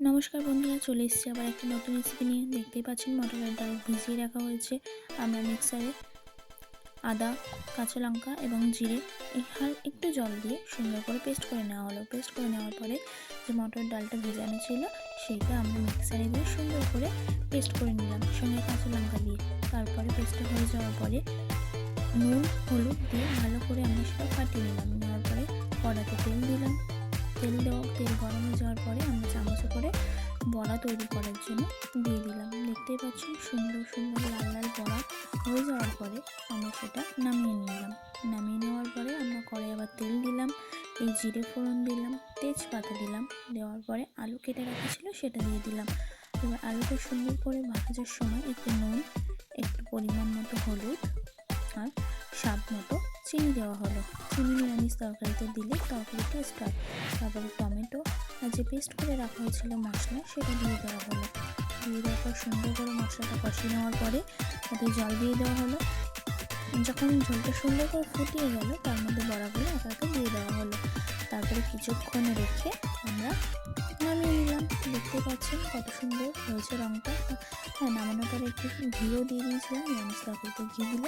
নমস্কার বন্ধুরা, চলে এসেছি আবার একটা নতুন রেসিপি নিয়ে। দেখতেই পাচ্ছেন মটরের ডাল ভিজিয়ে রাখা হয়েছে। আমরা মিক্সারে আদা, কাঁচা লঙ্কা এবং জিরে একটু জল দিয়ে সুন্দর করে পেস্ট করে নেওয়া হলো। পেস্ট করে নেওয়ার পরে যে মটরের ডালটা ভেজানো ছিল সেইটা আমরা মিক্সারে দিয়ে সুন্দর করে পেস্ট করে নিলাম, সঙ্গে কাঁচা লঙ্কা দিয়ে। তারপরে পেস্টটা হয়ে যাওয়ার পরে নুন হলুদ দিয়ে ভালো করে আমরা সেটা ফাটিয়ে নিলাম। নেওয়ার পরে কড়াতে তেল দিলাম। তেল গরম হয়ে যাওয়ার পরে আমরা চামচে করে বড়া তৈরি করার জন্য দিয়ে দিলাম। দেখতেই পাচ্ছেন সুন্দর সুন্দর লাল লাল বড়া হয়ে যাওয়ার পরে আমরা সেটা নামিয়ে নিলাম। নামিয়ে নেওয়ার পরে আমরা কড়াই আবার তেল দিলাম, এই জিরে ফোড়ন দিলাম, তেজপাতা দিলাম। দেওয়ার পরে আলু কেটে রাখা ছিল সেটা দিয়ে দিলাম। এবার আলুটা সুন্দর করে ভাজার সময় একটু নুন, একটু পরিমাণ মতো হলুদ আর স্বাদ মতো চিনি দেওয়া হলো। চিনি নিরামিষ তরকারিতে দিলে তরকারি টেস্ট হয়। তারপরে টমেটো আর যে পেস্ট করে রাখা হয়েছিল মশলা সেটা দিয়ে দেওয়া হলো। দিয়ে দেওয়ার পর সুন্দর করে মশলাটা কষিয়ে নেওয়ার পরে তাতে জল দিয়ে দেওয়া হলো। যখন ঝোলটা সুন্দর করে ফুটিয়ে গেল তার মধ্যে বড়াগুলো একে একে দিয়ে দেওয়া হলো। তারপরে কিছুক্ষণ রেখে আমরা নামিয়ে নিলাম। দেখতে পাচ্ছেন কত সুন্দর হয়েছে রঙটা। হ্যাঁ, নামানোর পরে একটু ঘিও দিয়ে দিয়েছিলাম। নিরামিষ তরকারিতে ঘি দিলে